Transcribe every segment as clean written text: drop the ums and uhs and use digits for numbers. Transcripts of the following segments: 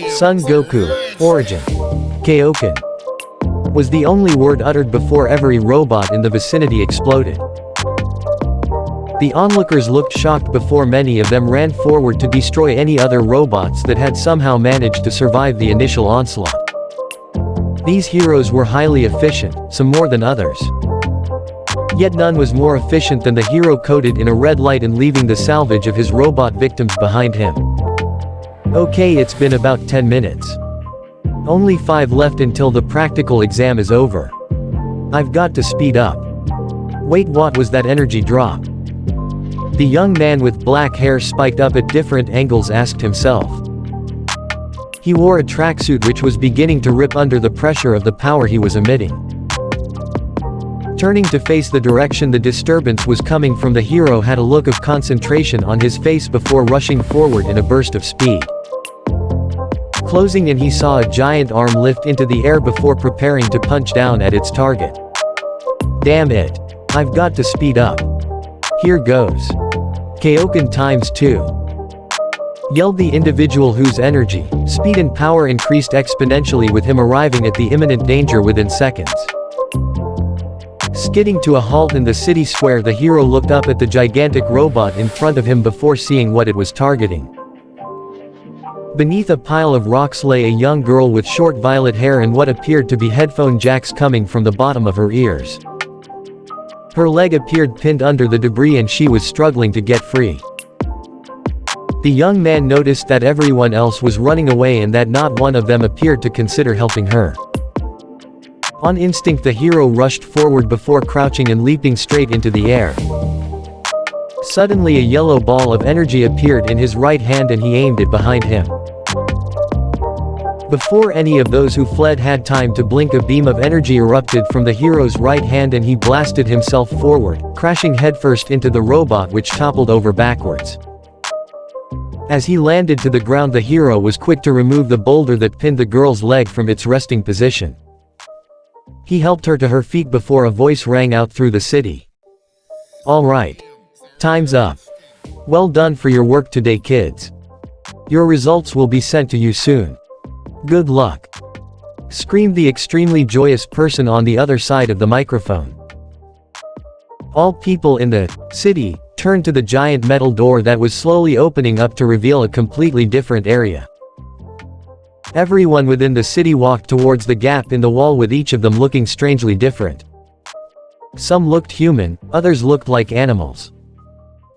Son Goku, origin. Kaioken. Was the only word uttered before every robot in the vicinity exploded. The onlookers looked shocked before many of them ran forward to destroy any other robots that had somehow managed to survive the initial onslaught. These heroes were highly efficient, some more than others. Yet none was more efficient than the hero coated in a red light and leaving the salvage of his robot victims behind him. Okay, it's been about 10 minutes. Only 5 left until the practical exam is over. I've got to speed up. Wait, what was that energy drop? The young man with black hair spiked up at different angles asked himself. He wore a tracksuit which was beginning to rip under the pressure of the power he was emitting. Turning to face the direction the disturbance was coming from, the hero had a look of concentration on his face before rushing forward in a burst of speed. Closing in, he saw a giant arm lift into the air before preparing to punch down at its target. Damn it. I've got to speed up. Here goes. Kaioken times 2. Yelled the individual whose energy, speed and power increased exponentially with him arriving at the imminent danger within seconds. Skidding to a halt in the city square, the hero looked up at the gigantic robot in front of him before seeing what it was targeting. Beneath a pile of rocks lay a young girl with short violet hair and what appeared to be headphone jacks coming from the bottom of her ears. Her leg appeared pinned under the debris and she was struggling to get free. The young man noticed that everyone else was running away and that not one of them appeared to consider helping her. On instinct, the hero rushed forward before crouching and leaping straight into the air. Suddenly a yellow ball of energy appeared in his right hand and he aimed it behind him. Before any of those who fled had time to blink, a beam of energy erupted from the hero's right hand and he blasted himself forward, crashing headfirst into the robot which toppled over backwards. As he landed to the ground, the hero was quick to remove the boulder that pinned the girl's leg from its resting position. He helped her to her feet before a voice rang out through the city. All right. Time's up. Well done for your work today, kids. Your results will be sent to you soon. Good luck. Screamed the extremely joyous person on the other side of the microphone. All people in the city turned to the giant metal door that was slowly opening up to reveal a completely different area. Everyone within the city walked towards the gap in the wall, with each of them looking strangely different. Some looked human, others looked like animals.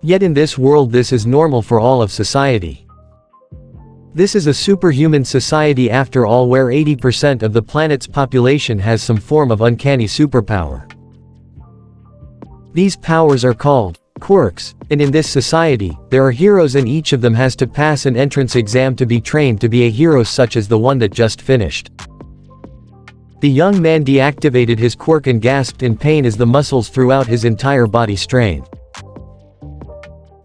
Yet in this world this is normal for all of society. This is a superhuman society after all, where 80% of the planet's population has some form of uncanny superpower. These powers are called quirks, and in this society, there are heroes and each of them has to pass an entrance exam to be trained to be a hero such as the one that just finished. The young man deactivated his quirk and gasped in pain as the muscles throughout his entire body strained.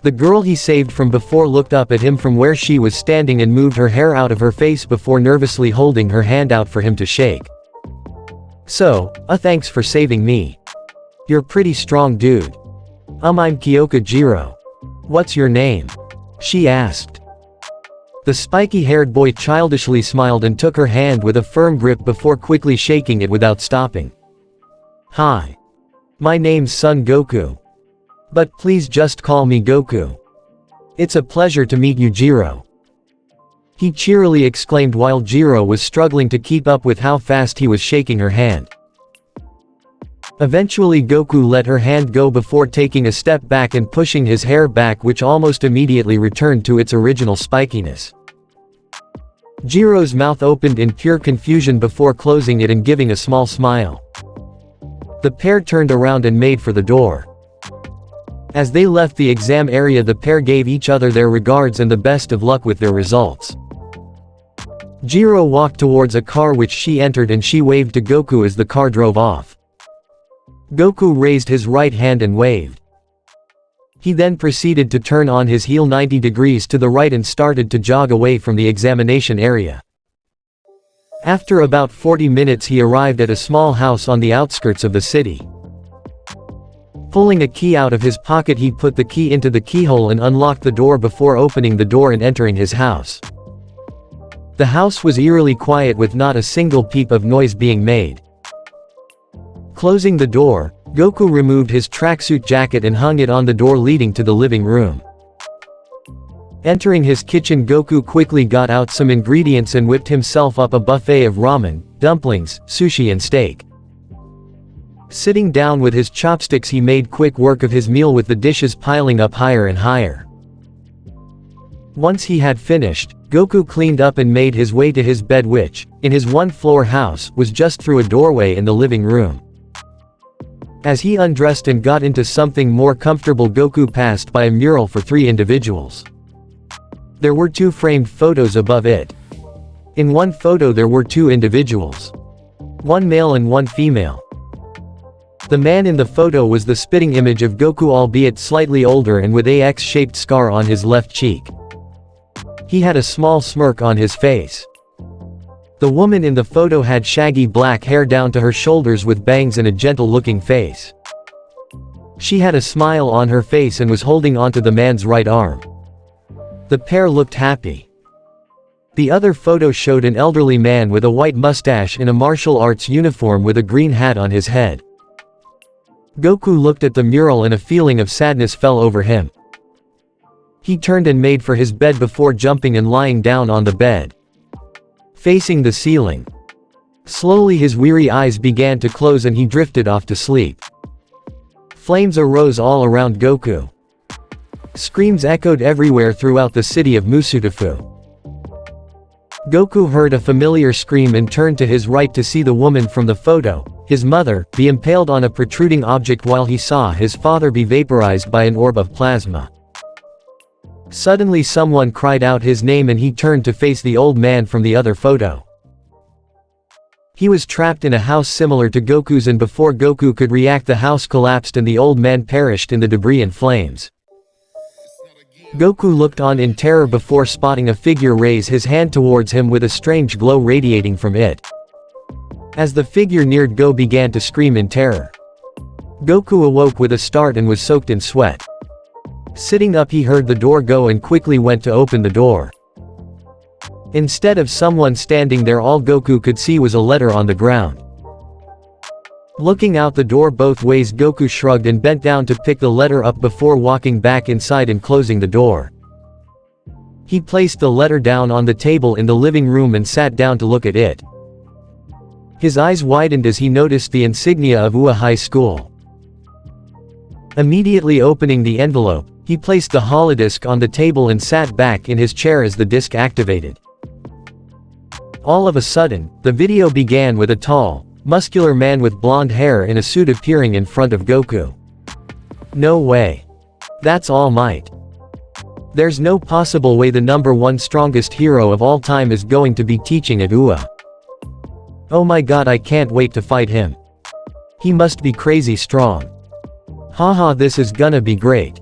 The girl he saved from before looked up at him from where she was standing and moved her hair out of her face before nervously holding her hand out for him to shake. So, thanks for saving me. You're pretty strong, dude. I'm Kyoko. What's your name? She asked. The spiky-haired boy childishly smiled and took her hand with a firm grip before quickly shaking it without stopping. Hi. My name's Son Goku. But please just call me Goku. It's a pleasure to meet you, Jiro. He cheerily exclaimed while Jiro was struggling to keep up with how fast he was shaking her hand. Eventually Goku let her hand go before taking a step back and pushing his hair back, which almost immediately returned to its original spikiness. Jiro's mouth opened in pure confusion before closing it and giving a small smile. The pair turned around and made for the door. As they left the exam area, the pair gave each other their regards and the best of luck with their results. Jiro walked towards a car which she entered and she waved to Goku as the car drove off. Goku raised his right hand and waved. He then proceeded to turn on his heel 90 degrees to the right and started to jog away from the examination area. After about 40 minutes he arrived at a small house on the outskirts of the city. Pulling a key out of his pocket, he put the key into the keyhole and unlocked the door before opening the door and entering his house. The house was eerily quiet with not a single peep of noise being made. Closing the door, Goku removed his tracksuit jacket and hung it on the door leading to the living room. Entering his kitchen, Goku quickly got out some ingredients and whipped himself up a buffet of ramen, dumplings, sushi and steak. Sitting down with his chopsticks, he made quick work of his meal with the dishes piling up higher and higher. Once he had finished, Goku cleaned up and made his way to his bed, which, in his one-floor house, was just through a doorway in the living room. As he undressed and got into something more comfortable, Goku passed by a mural for 3 individuals. There were 2 framed photos above it. In one photo there were 2 individuals. 1 male and 1 female. The man in the photo was the spitting image of Goku, albeit slightly older and with a X-shaped scar on his left cheek. He had a small smirk on his face. The woman in the photo had shaggy black hair down to her shoulders with bangs and a gentle-looking face. She had a smile on her face and was holding onto the man's right arm. The pair looked happy. The other photo showed an elderly man with a white mustache in a martial arts uniform with a green hat on his head. Goku looked at the mural and a feeling of sadness fell over him. He turned and made for his bed before jumping and lying down on the bed, facing the ceiling. Slowly his weary eyes began to close and he drifted off to sleep. Flames arose all around Goku. Screams echoed everywhere throughout the city of Musutafu. Goku heard a familiar scream and turned to his right to see the woman from the photo, his mother, be impaled on a protruding object while he saw his father be vaporized by an orb of plasma. Suddenly someone cried out his name and he turned to face the old man from the other photo. He was trapped in a house similar to Goku's, and before Goku could react, the house collapsed and the old man perished in the debris and flames. Goku looked on in terror before spotting a figure raise his hand towards him with a strange glow radiating from it. As the figure neared, Go began to scream in terror. Goku awoke with a start and was soaked in sweat. Sitting up, he heard the door go and quickly went to open the door. Instead of someone standing there, all Goku could see was a letter on the ground. Looking out the door both ways, Goku shrugged and bent down to pick the letter up before walking back inside and closing the door. He placed the letter down on the table in the living room and sat down to look at it. His eyes widened as he noticed the insignia of Ua High School. Immediately opening the envelope, he placed the holodisc on the table and sat back in his chair as the disc activated. All of a sudden, the video began with a tall, muscular man with blonde hair in a suit appearing in front of Goku. No way. That's All Might. There's no possible way the #1 strongest hero of all time is going to be teaching at Ua. Oh my god, I can't wait to fight him. He must be crazy strong. Haha, this is gonna be great.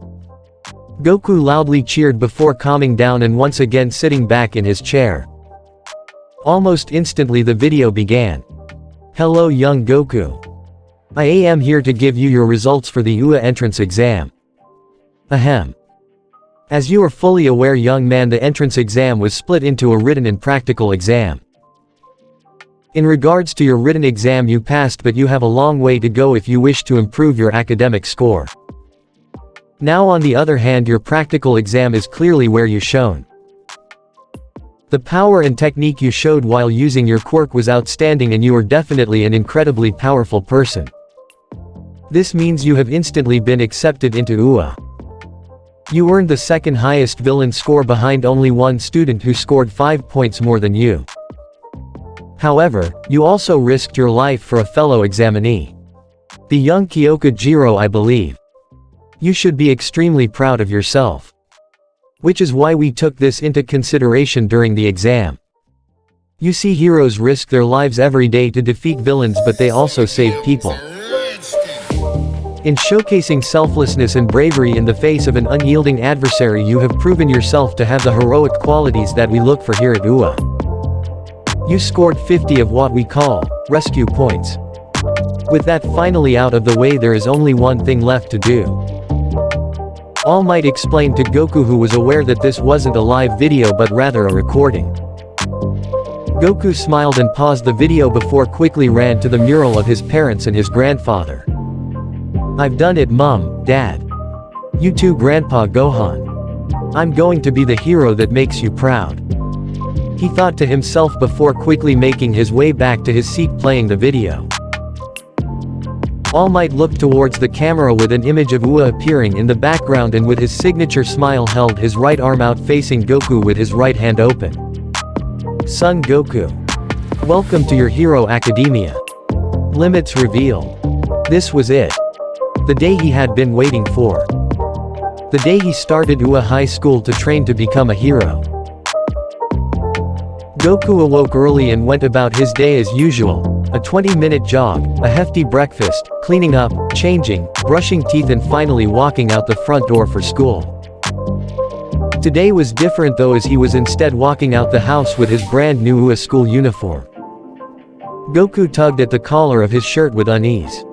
Goku loudly cheered before calming down and once again sitting back in his chair. Almost instantly the video began. Hello young Goku. I am here to give you your results for the UA entrance exam. Ahem. As you are fully aware, young man, the entrance exam was split into a written and practical exam. In regards to your written exam, you passed, but you have a long way to go if you wish to improve your academic score. Now on the other hand, your practical exam is clearly where you shone. The power and technique you showed while using your quirk was outstanding, and you are definitely an incredibly powerful person. This means you have instantly been accepted into UA. You earned the second highest villain score behind only one student who scored 5 points more than you. However, you also risked your life for a fellow examinee. The young Kyoka Jiro, I believe. You should be extremely proud of yourself. Which is why we took this into consideration during the exam. You see, heroes risk their lives every day to defeat villains, but they also save people. In showcasing selflessness and bravery in the face of an unyielding adversary, you have proven yourself to have the heroic qualities that we look for here at UA. You scored 50 of what we call rescue points. With that finally out of the way, there is only one thing left to do. All Might explained to Goku, who was aware that this wasn't a live video but rather a recording. Goku smiled and paused the video before quickly ran to the mural of his parents and his grandfather. "I've done it, Mom, Dad. You too, Grandpa Gohan. I'm going to be the hero that makes you proud," he thought to himself before quickly making his way back to his seat playing the video. All Might looked towards the camera with an image of Ua appearing in the background and with his signature smile held his right arm out facing Goku with his right hand open. "Son Goku. Welcome to your Hero Academia. Limits revealed." This was it. The day he had been waiting for. The day he started Ua High School to train to become a hero. Goku awoke early and went about his day as usual. A 20-minute jog, a hefty breakfast, cleaning up, changing, brushing teeth and finally walking out the front door for school. Today was different though, as he was instead walking out the house with his brand new Ua school uniform. Goku tugged at the collar of his shirt with unease.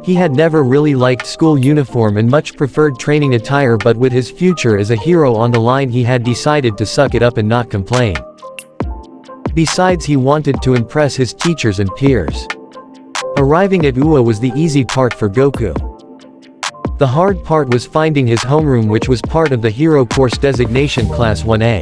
He had never really liked school uniform and much preferred training attire, but with his future as a hero on the line he had decided to suck it up and not complain. Besides, he wanted to impress his teachers and peers. Arriving at Ua was the easy part for Goku. The hard part was finding his homeroom, which was part of the Hero Course designation Class 1A.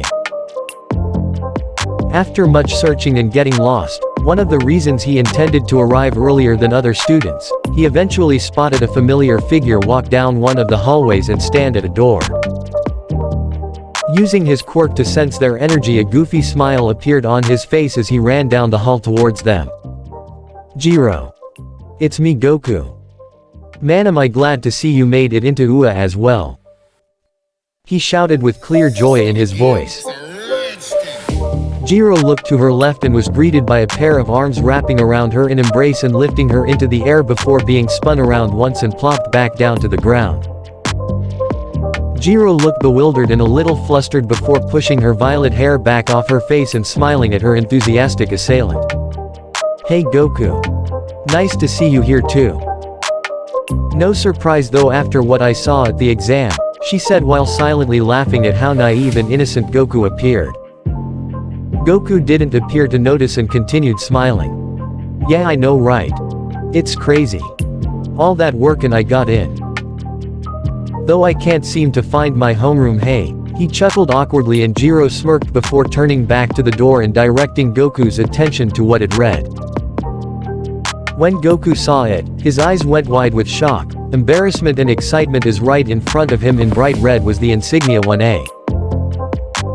After much searching and getting lost, one of the reasons he intended to arrive earlier than other students, he eventually spotted a familiar figure walk down one of the hallways and stand at a door. Using his quirk to sense their energy, a goofy smile appeared on his face as he ran down the hall towards them. "Jiro. It's me, Goku. Man, am I glad to see you made it into Ua as well," he shouted with clear joy in his voice. Jiro looked to her left and was greeted by a pair of arms wrapping around her in embrace and lifting her into the air before being spun around once and plopped back down to the ground. Jiro looked bewildered and a little flustered before pushing her violet hair back off her face and smiling at her enthusiastic assailant. "Hey Goku. Nice to see you here too. No surprise though after what I saw at the exam," she said while silently laughing at how naive and innocent Goku appeared. Goku didn't appear to notice and continued smiling. "Yeah, I know, right? It's crazy. All that work and I got in. Though I can't seem to find my homeroom, hey." He chuckled awkwardly and Jiro smirked before turning back to the door and directing Goku's attention to what it read. When Goku saw it, his eyes went wide with shock, embarrassment and excitement, as right in front of him in bright red was the insignia 1A.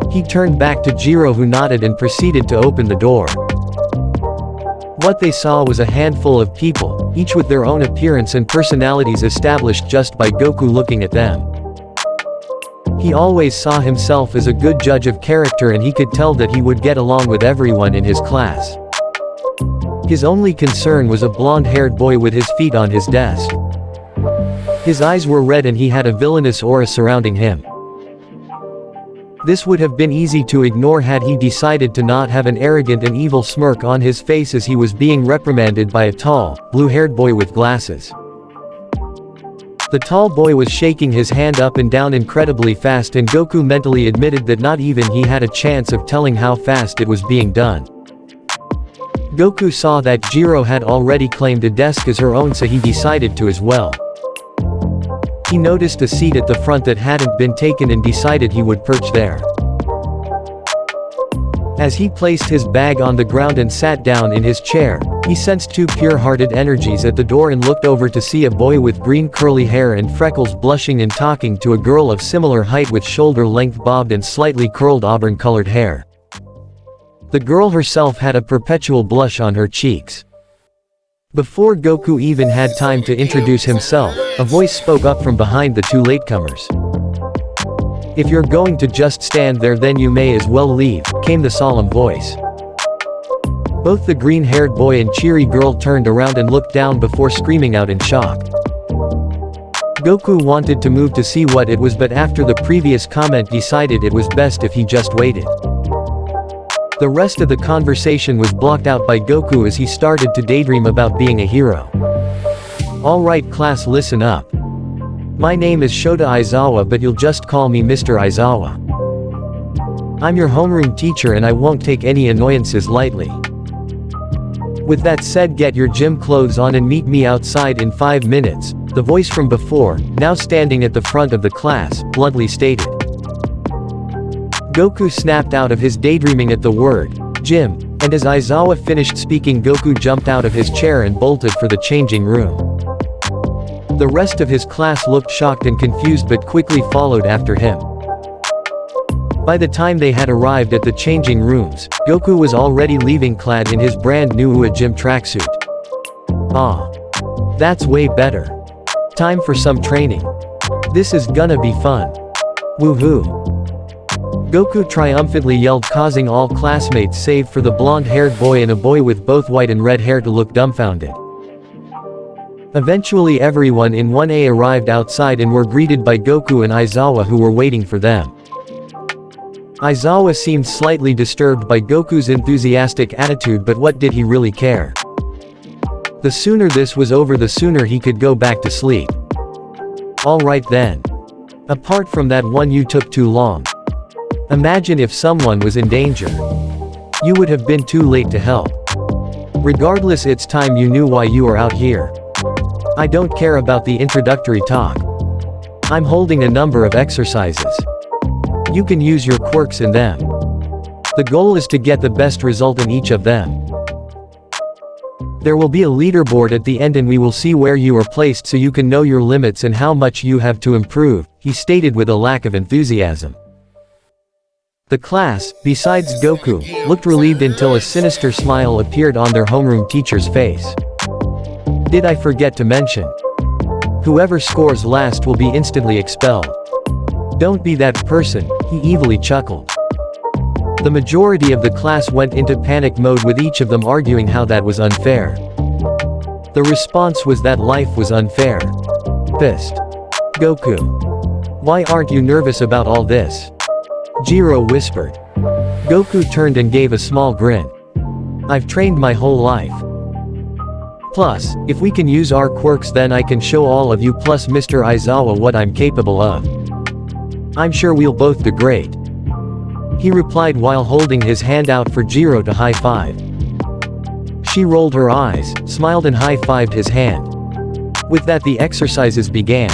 He turned back to Jiro, who nodded and proceeded to open the door. What they saw was a handful of people, each with their own appearance and personalities established just by Goku looking at them. He always saw himself as a good judge of character and he could tell that he would get along with everyone in his class. His only concern was a blonde-haired boy with his feet on his desk. His eyes were red and he had a villainous aura surrounding him. This would have been easy to ignore had he decided to not have an arrogant and evil smirk on his face as he was being reprimanded by a tall, blue-haired boy with glasses. The tall boy was shaking his hand up and down incredibly fast and Goku mentally admitted that not even he had a chance of telling how fast it was being done. Goku saw that Jiro had already claimed a desk as her own, so he decided to as well. He noticed a seat at the front that hadn't been taken and decided he would perch there. As he placed his bag on the ground and sat down in his chair, he sensed two pure-hearted energies at the door and looked over to see a boy with green curly hair and freckles blushing and talking to a girl of similar height with shoulder-length bobbed and slightly curled auburn-colored hair. The girl herself had a perpetual blush on her cheeks. Before Goku even had time to introduce himself, a voice spoke up from behind the two latecomers. "If you're going to just stand there, then you may as well leave," came the solemn voice. Both the green-haired boy and cheery girl turned around and looked down before screaming out in shock. Goku wanted to move to see what it was, but after the previous comment decided it was best if he just waited. The rest of the conversation was blocked out by Goku as he started to daydream about being a hero. "Alright class, listen up. My name is Shota Aizawa, but you'll just call me Mr. Aizawa. I'm your homeroom teacher and I won't take any annoyances lightly. With that said, get your gym clothes on and meet me outside in 5 minutes, the voice from before, now standing at the front of the class, bluntly stated. Goku snapped out of his daydreaming at the word, gym, and as Aizawa finished speaking, Goku jumped out of his chair and bolted for the changing room. The rest of his class looked shocked and confused but quickly followed after him. By the time they had arrived at the changing rooms, Goku was already leaving clad in his brand new UA gym tracksuit. Ah. That's way better. Time for some training. This is gonna be fun. Woohoo. Goku triumphantly yelled, causing all classmates save for the blonde-haired boy and a boy with both white and red hair to look dumbfounded. Eventually everyone in 1A arrived outside and were greeted by Goku and Aizawa, who were waiting for them. Aizawa seemed slightly disturbed by Goku's enthusiastic attitude, but what did he really care? The sooner this was over, the sooner he could go back to sleep. Alright then. Apart from that one, you took too long. Imagine if someone was in danger. You would have been too late to help. Regardless, it's time you knew why you are out here. I don't care about the introductory talk. I'm holding a number of exercises. You can use your quirks in them. The goal is to get the best result in each of them. There will be a leaderboard at the end and we will see where you are placed so you can know your limits and how much you have to improve, he stated with a lack of enthusiasm. The class, besides Goku, looked relieved until a sinister smile appeared on their homeroom teacher's face. Did I forget to mention? Whoever scores last will be instantly expelled. Don't be that person, he evilly chuckled. The majority of the class went into panic mode, with each of them arguing how that was unfair. The response was that life was unfair. Pissed. Goku. Why aren't you nervous about all this? Jiro whispered. Goku turned and gave a small grin. I've trained my whole life. Plus, if we can use our quirks, then I can show all of you plus Mr. Aizawa what I'm capable of. I'm sure we'll both do great. He replied while holding his hand out for Jiro to high-five. She rolled her eyes, smiled and high-fived his hand. With that, the exercises began.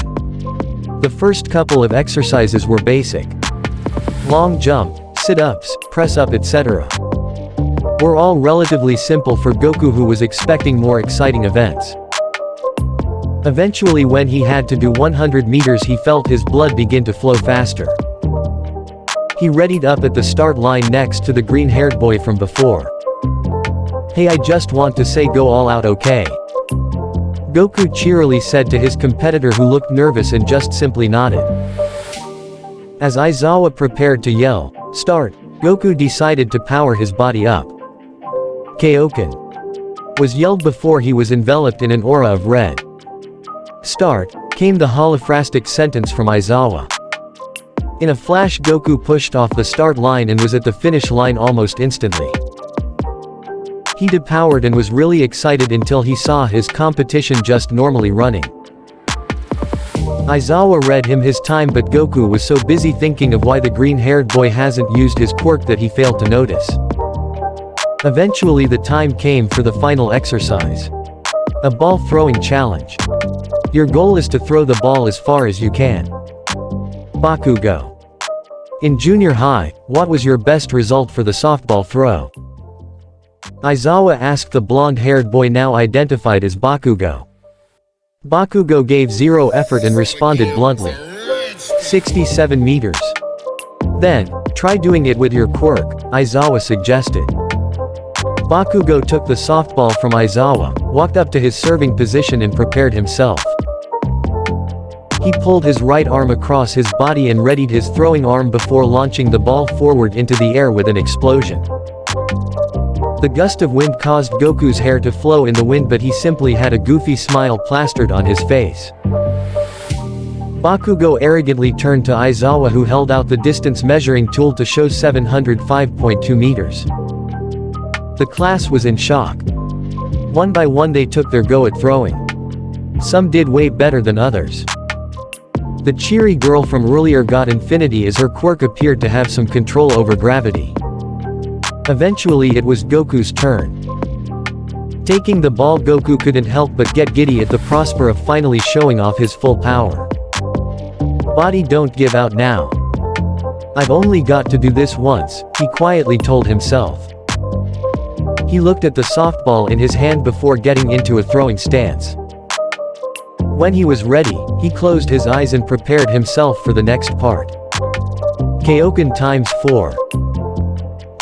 The first couple of exercises were basic. Long jump, sit-ups, press-up, etc. Were all relatively simple for Goku, who was expecting more exciting events. Eventually, when he had to do 100 meters, he felt his blood begin to flow faster. He readied up at the start line next to the green-haired boy from before. Hey, I just want to say go all out, okay? Goku cheerily said to his competitor, who looked nervous and just simply nodded. As Aizawa prepared to yell, start, Goku decided to power his body up. Kaioken was yelled before he was enveloped in an aura of red. Start, came the holophrastic sentence from Aizawa. In a flash, Goku pushed off the start line and was at the finish line almost instantly. He depowered and was really excited until he saw his competition just normally running. Aizawa read him his time, but Goku was so busy thinking of why the green-haired boy hasn't used his quirk that he failed to notice. Eventually the time came for the final exercise. A ball throwing challenge. Your goal is to throw the ball as far as you can. Bakugo. In junior high, what was your best result for the softball throw? Aizawa asked the blonde-haired boy, now identified as Bakugo. Bakugo gave zero effort and responded bluntly. 67 meters. Then, try doing it with your quirk, Aizawa suggested. Bakugo took the softball from Aizawa, walked up to his serving position and prepared himself. He pulled his right arm across his body and readied his throwing arm before launching the ball forward into the air with an explosion. The gust of wind caused Goku's hair to flow in the wind, but he simply had a goofy smile plastered on his face. Bakugo arrogantly turned to Aizawa, who held out the distance measuring tool to show 705.2 meters. The class was in shock. One by one they took their go at throwing. Some did way better than others. The cheery girl from earlier got infinity as her quirk appeared to have some control over gravity. Eventually it was Goku's turn. Taking the ball, Goku couldn't help but get giddy at the prospect of finally showing off his full power. Body, don't give out now. I've only got to do this once, he quietly told himself. He looked at the softball in his hand before getting into a throwing stance. When he was ready, he closed his eyes and prepared himself for the next part. Kaioken ×4.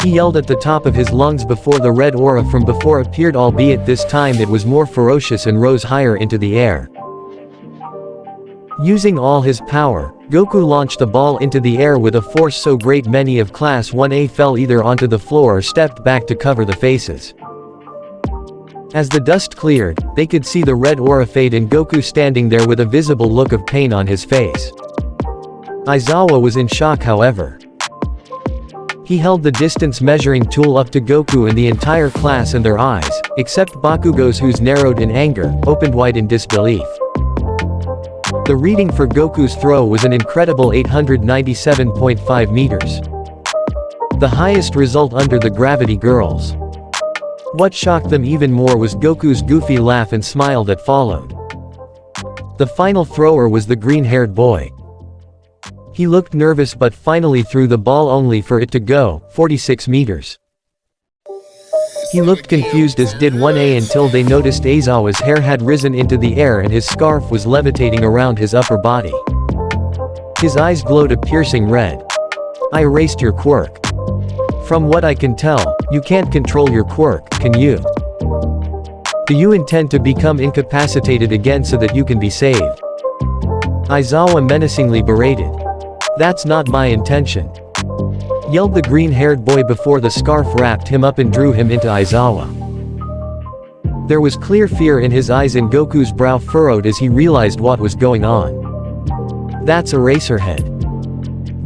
He yelled at the top of his lungs before the red aura from before appeared, albeit this time it was more ferocious and rose higher into the air. Using all his power, Goku launched the ball into the air with a force so great many of Class 1A fell either onto the floor or stepped back to cover the faces. As the dust cleared, they could see the red aura fade and Goku standing there with a visible look of pain on his face. Aizawa was in shock, however. He held the distance measuring tool up to Goku and the entire class, and their eyes, except Bakugo's whose narrowed in anger, opened wide in disbelief. The reading for Goku's throw was an incredible 897.5 meters. The highest result under the Gravity Girls. What shocked them even more was Goku's goofy laugh and smile that followed. The final thrower was the green-haired boy. He looked nervous but finally threw the ball only for it to go 46 meters. He looked confused, as did 1A, until they noticed Aizawa's hair had risen into the air and his scarf was levitating around his upper body. His eyes glowed a piercing red. I erased your quirk. From what I can tell, you can't control your quirk, can you? Do you intend to become incapacitated again so that you can be saved? Aizawa menacingly berated. That's not my intention, yelled the green-haired boy before the scarf wrapped him up and drew him into Aizawa. There was clear fear in his eyes and Goku's brow furrowed as he realized what was going on. That's Eraserhead.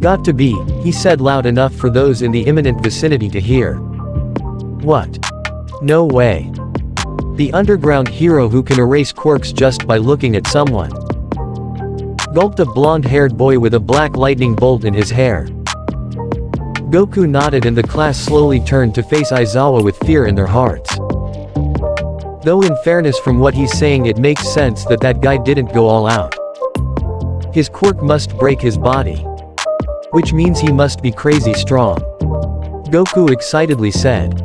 Got to be, he said loud enough for those in the imminent vicinity to hear. What? No way. The underground hero who can erase quirks just by looking at someone. Gulped a blonde-haired boy with a black lightning bolt in his hair. Goku nodded and the class slowly turned to face Aizawa with fear in their hearts. Though in fairness, from what he's saying it makes sense that that guy didn't go all out. His quirk must break his body. Which means he must be crazy strong. Goku excitedly said.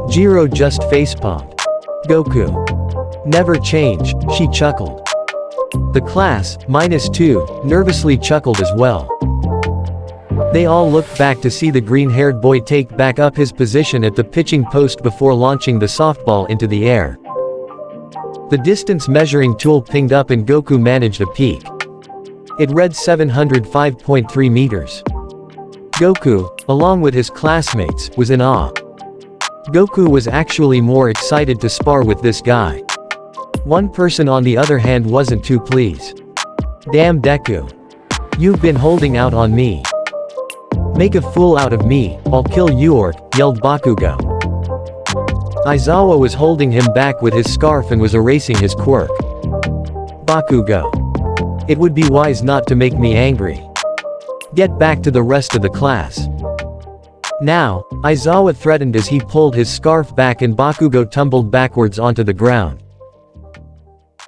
Jiro just facepalmed. Goku. Never change, she chuckled. The class, -2, nervously chuckled as well. They all looked back to see the green-haired boy take back up his position at the pitching post before launching the softball into the air. The distance measuring tool pinged up and Goku managed a peek. It read 705.3 meters. Goku, along with his classmates, was in awe. Goku was actually more excited to spar with this guy. One person on the other hand wasn't too pleased. Damn Deku. You've been holding out on me. Make a fool out of me, I'll kill you, yelled Bakugo. Aizawa was holding him back with his scarf and was erasing his quirk. Bakugo. It would be wise not to make me angry. Get back to the rest of the class. Now, Aizawa threatened as he pulled his scarf back and Bakugo tumbled backwards onto the ground.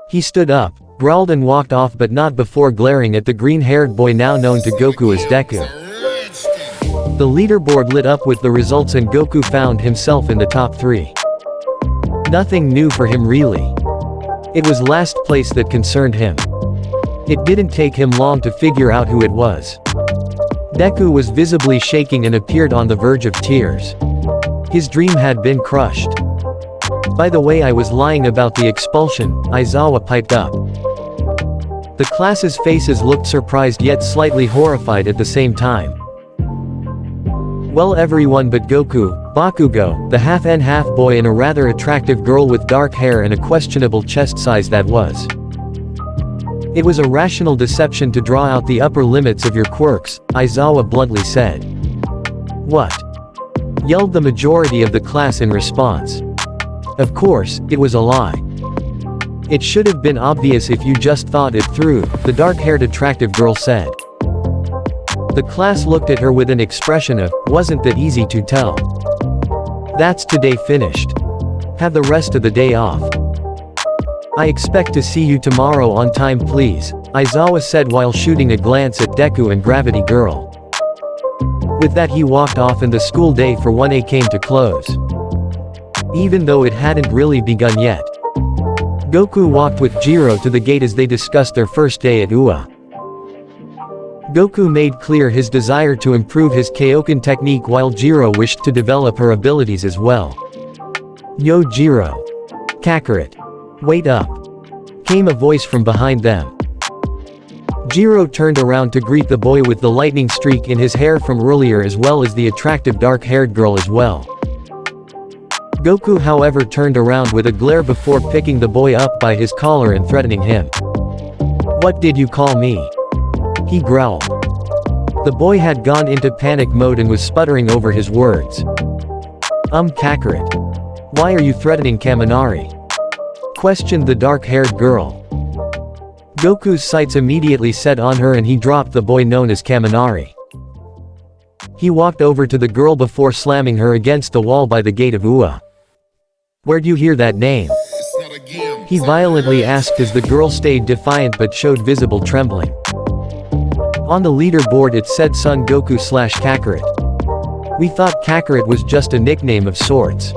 He stood up, growled and walked off, but not before glaring at the green-haired boy now known to Goku as Deku. The leaderboard lit up with the results and Goku found himself in the top 3. Nothing new for him really. It was last place that concerned him. It didn't take him long to figure out who it was. Deku was visibly shaking and appeared on the verge of tears. His dream had been crushed. By the way, I was lying about the expulsion, Aizawa piped up. The class's faces looked surprised yet slightly horrified at the same time. Well, everyone but Goku, Bakugo, the half-and-half boy and a rather attractive girl with dark hair and a questionable chest size that was. It was a rational deception to draw out the upper limits of your quirks, Aizawa bluntly said. What? Yelled the majority of the class in response. Of course, it was a lie. It should have been obvious if you just thought it through, the dark-haired attractive girl said. The class looked at her with an expression of, wasn't that easy to tell? That's today finished. Have the rest of the day off. I expect to see you tomorrow on time please, Aizawa said while shooting a glance at Deku and Gravity Girl. With that he walked off and the school day for 1A came to close. Even though it hadn't really begun yet. Goku walked with Jiro to the gate as they discussed their first day at UA. Goku made clear his desire to improve his Kaioken technique while Jiro wished to develop her abilities as well. Yo Jiro. Kakarot. Wait up. Came a voice from behind them. Jiro turned around to greet the boy with the lightning streak in his hair from earlier as well as the attractive dark-haired girl as well. Goku however turned around with a glare before picking the boy up by his collar and threatening him. What did you call me? He growled. The boy had gone into panic mode and was sputtering over his words. Kakarot. Why are you threatening Kaminari? Questioned the dark-haired girl. Goku's sights immediately set on her and he dropped the boy known as Kaminari. He walked over to the girl before slamming her against the wall by the gate of UA. Where'd you hear that name? He violently asked as the girl stayed defiant but showed visible trembling. On the leaderboard it said Son Goku/Kakarot. We thought Kakarot was just a nickname of sorts.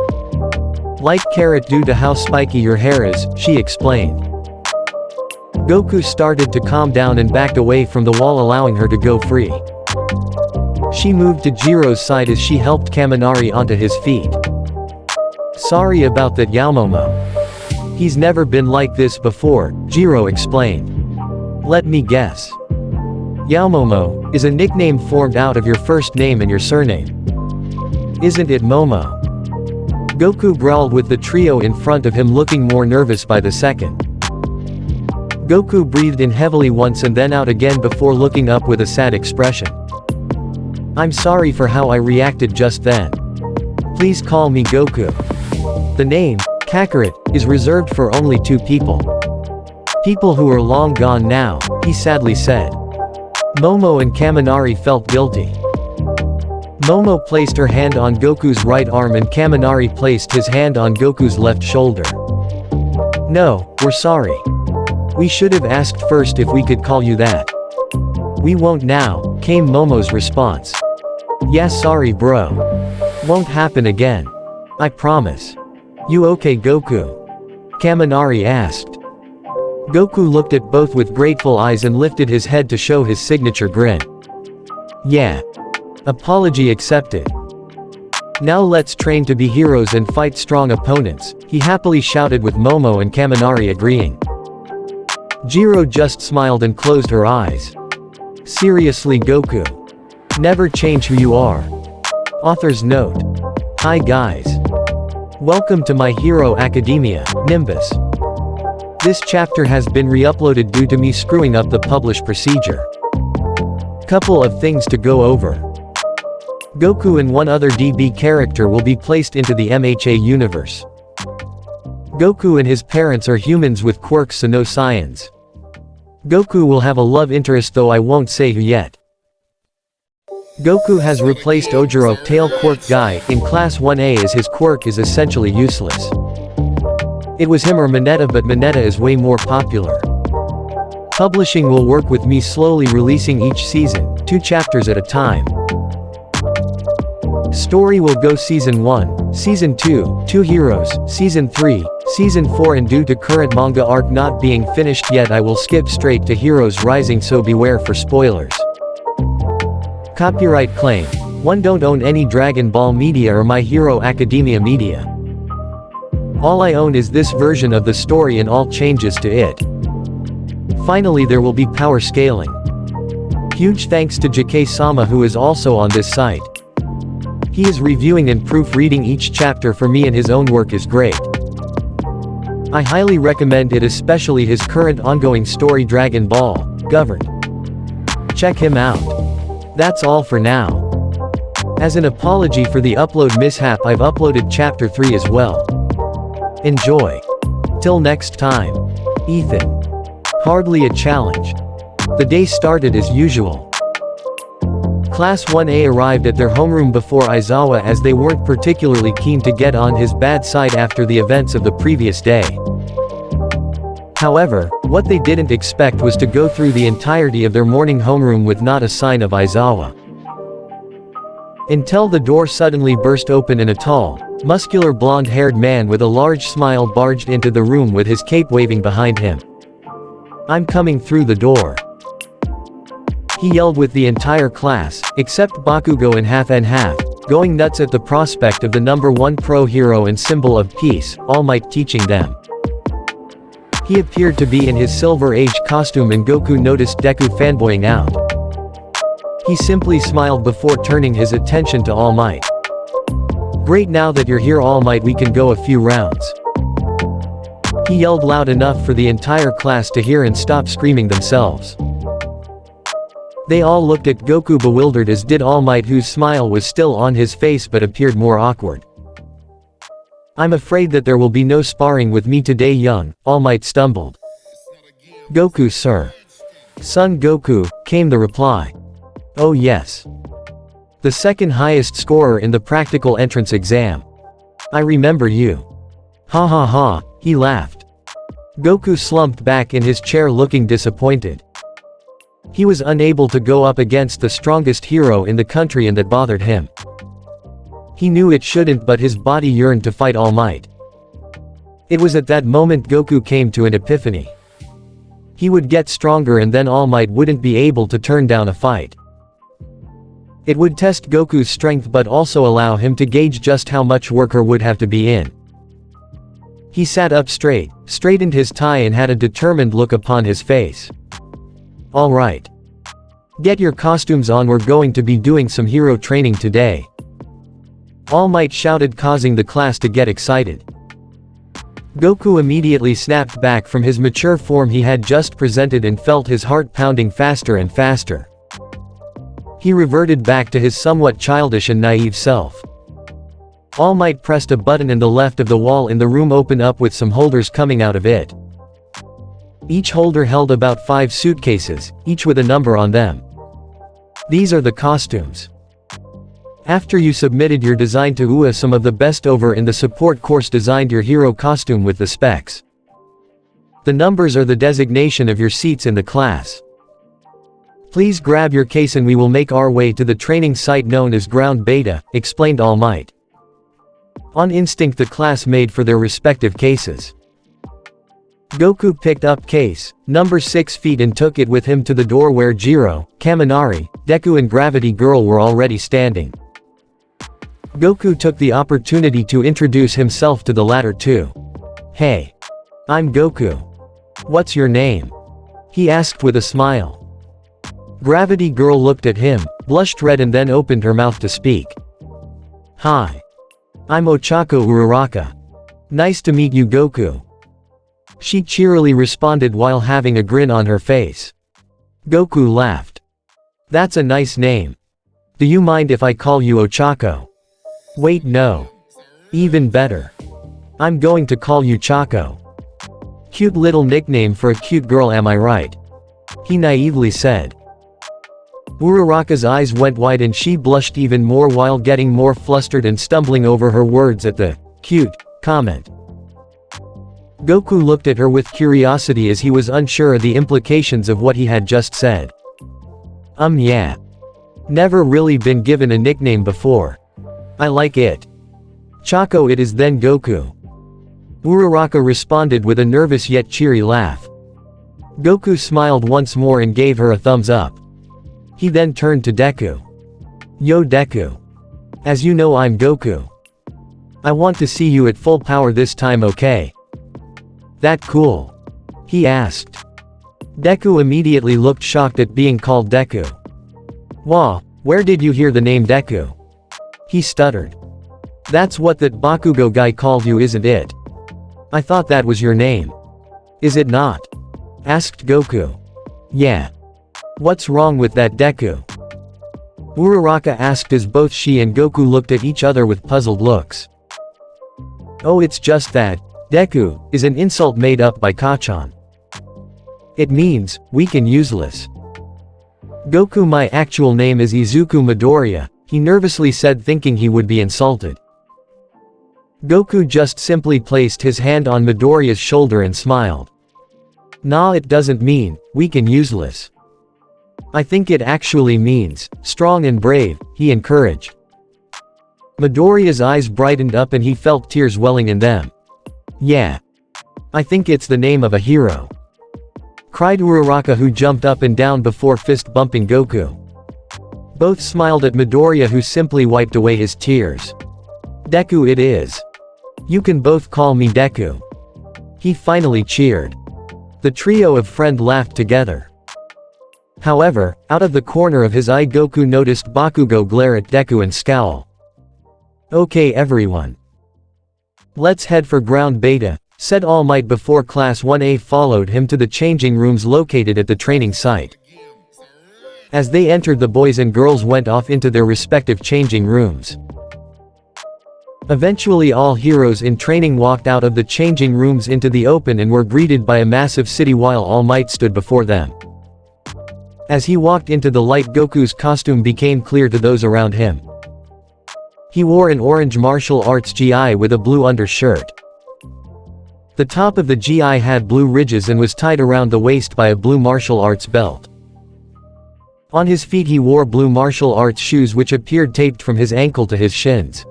Like carrot due to how spiky your hair is, she explained. Goku started to calm down and backed away from the wall allowing her to go free. She moved to Jiro's side as she helped Kaminari onto his feet. Sorry about that Yaomomo. He's never been like this before, Jiro explained. Let me guess. Yaomomo is a nickname formed out of your first name and your surname. Isn't it Momo? Goku growled with the trio in front of him looking more nervous by the second. Goku breathed in heavily once and then out again before looking up with a sad expression. I'm sorry for how I reacted just then. Please call me Goku. The name, Kakarot, is reserved for only 2 people. People who are long gone now, he sadly said. Momo and Kaminari felt guilty. Momo placed her hand on Goku's right arm and Kaminari placed his hand on Goku's left shoulder. No, we're sorry. We should have asked first if we could call you that. We won't now, came Momo's response. Yeah sorry bro. Won't happen again. I promise. You okay Goku? Kaminari asked. Goku looked at both with grateful eyes and lifted his head to show his signature grin. Yeah. Apology accepted. Now let's train to be heroes and fight strong opponents, he happily shouted with Momo and Kaminari agreeing. Jiro just smiled and closed her eyes. Seriously Goku. Never change who you are. Author's note. Hi guys. Welcome to My Hero Academia, Nimbus. This chapter has been re-uploaded due to me screwing up the publish procedure. Couple of things to go over. Goku and one other DB character will be placed into the MHA universe. Goku and his parents are humans with quirks so no science. Goku will have a love interest though I won't say who yet. Goku has replaced Ojiro tail quirk guy in class 1A as his quirk is essentially useless. It was him or Mineta but Mineta is way more popular. Publishing will work with me slowly releasing each season, 2 chapters at a time. Story will go Season 1, Season 2, 2 heroes, Season 3, Season 4 and due to current manga arc not being finished yet I will skip straight to Heroes Rising so beware for spoilers. Copyright claim. 1 Don't own any Dragon Ball media or My Hero Academia media. All I own is this version of the story and all changes to it. Finally there will be power scaling. Huge thanks to JK-sama who is also on this site. He is reviewing and proofreading each chapter for me and his own work is great. I highly recommend it especially his current ongoing story Dragon Ball, Governed. Check him out. That's all for now. As an apology for the upload mishap I've uploaded chapter 3 as well. Enjoy. Till next time. Ethan. Hardly a challenge. The day started as usual. Class 1A arrived at their homeroom before Aizawa as they weren't particularly keen to get on his bad side after the events of the previous day. However, what they didn't expect was to go through the entirety of their morning homeroom with not a sign of Aizawa. Until the door suddenly burst open and a tall, muscular blonde-haired man with a large smile barged into the room with his cape waving behind him. "I'm coming through the door," he yelled with the entire class, except Bakugo and half, going nuts at the prospect of the number 1 pro hero and symbol of peace, All Might teaching them. He appeared to be in his Silver Age costume and Goku noticed Deku fanboying out. He simply smiled before turning his attention to All Might. "Great, now that you're here All Might, we can go a few rounds," he yelled loud enough for the entire class to hear and stop screaming themselves. They all looked at Goku bewildered, as did All Might, whose smile was still on his face but appeared more awkward. "I'm afraid that there will be no sparring with me today, young," All Might stumbled. "Goku, sir." "Son Goku," came the reply. "Oh yes. The second highest scorer in the practical entrance exam. I remember you." "Ha ha ha," he laughed. Goku slumped back in his chair looking disappointed. He was unable to go up against the strongest hero in the country, and that bothered him. He knew it shouldn't, but his body yearned to fight All Might. It was at that moment Goku came to an epiphany. He would get stronger and then All Might wouldn't be able to turn down a fight. It would test Goku's strength but also allow him to gauge just how much work he would have to be in. He sat up straight, straightened his tie and had a determined look upon his face. "All right. Get your costumes on, we're going to be doing some hero training today," All Might shouted, causing the class to get excited. Goku immediately snapped back from his mature form he had just presented and felt his heart pounding faster and faster. He reverted back to his somewhat childish and naive self. All Might pressed a button and the left of the wall in the room opened up with some holders coming out of it. Each holder held about 5 suitcases, each with a number on them. "These are the costumes. After you submitted your design to UA, some of the best over in the support course designed your hero costume with the specs. The numbers are the designation of your seats in the class. Please grab your case and we will make our way to the training site known as Ground Beta," explained All Might. On instinct the class made for their respective cases. Goku picked up case number 6 feet and took it with him to the door where Jiro, Kaminari, Deku and Gravity Girl were already standing. Goku took the opportunity to introduce himself to the latter too. "Hey. I'm Goku. What's your name?" he asked with a smile. Gravity Girl looked at him, blushed red and then opened her mouth to speak. "Hi. I'm Ochako Uraraka. Nice to meet you, Goku," she cheerily responded while having a grin on her face. Goku laughed. "That's a nice name. Do you mind if I call you Ochako?" "Wait, no. Even better. I'm going to call you Choco. Cute little nickname for a cute girl, am I right?" he naively said. Uraraka's eyes went wide and she blushed even more while getting more flustered and stumbling over her words at the "cute" comment. Goku looked at her with curiosity as he was unsure of the implications of what he had just said. Yeah. Never really been given a nickname before. I like it. Choco it is then, Goku. Uraraka responded with a nervous yet cheery laugh. Goku smiled once more and gave her a thumbs up. He then turned to Deku. "Yo Deku. As you know, I'm Goku. I want to see you at full power this time, okay? That cool?" he asked. Deku immediately looked shocked at being called Deku. "Wah, where did you hear the name Deku?" he stuttered. "That's what that Bakugo guy called you, isn't it? I thought that was your name." "Is it not?" asked Goku. "Yeah. What's wrong with that, Deku?" Uraraka asked as both she and Goku looked at each other with puzzled looks. "Oh, it's just that Deku is an insult made up by Kachan. It means, weak and useless. Goku, my actual name is Izuku Midoriya, he nervously said, thinking he would be insulted. Goku just simply placed his hand on Midoriya's shoulder and smiled. Nah, it doesn't mean, weak and useless. I think it actually means, strong and brave, he encouraged. Midoriya's eyes brightened up and he felt tears welling in them. Yeah. I think it's the name of a hero. Cried Uraraka, who jumped up and down before fist-bumping Goku. Both smiled at Midoriya, who simply wiped away his tears. Deku it is. You can both call me Deku. He finally cheered. The trio of friends laughed together. However, out of the corner of his eye Goku noticed Bakugo glare at Deku and scowl. Okay everyone. Let's head for ground beta, said All Might before Class 1A followed him to the changing rooms located at the training site. As they entered, the boys and girls went off into their respective changing rooms. Eventually all heroes in training walked out of the changing rooms into the open and were greeted by a massive city while All Might stood before them. As he walked into the light, Goku's costume became clear to those around him. He wore an orange martial arts gi with a blue undershirt. The top of the gi had blue ridges and was tied around the waist by a blue martial arts belt. On his feet he wore blue martial arts shoes which appeared taped from his ankle to his shins.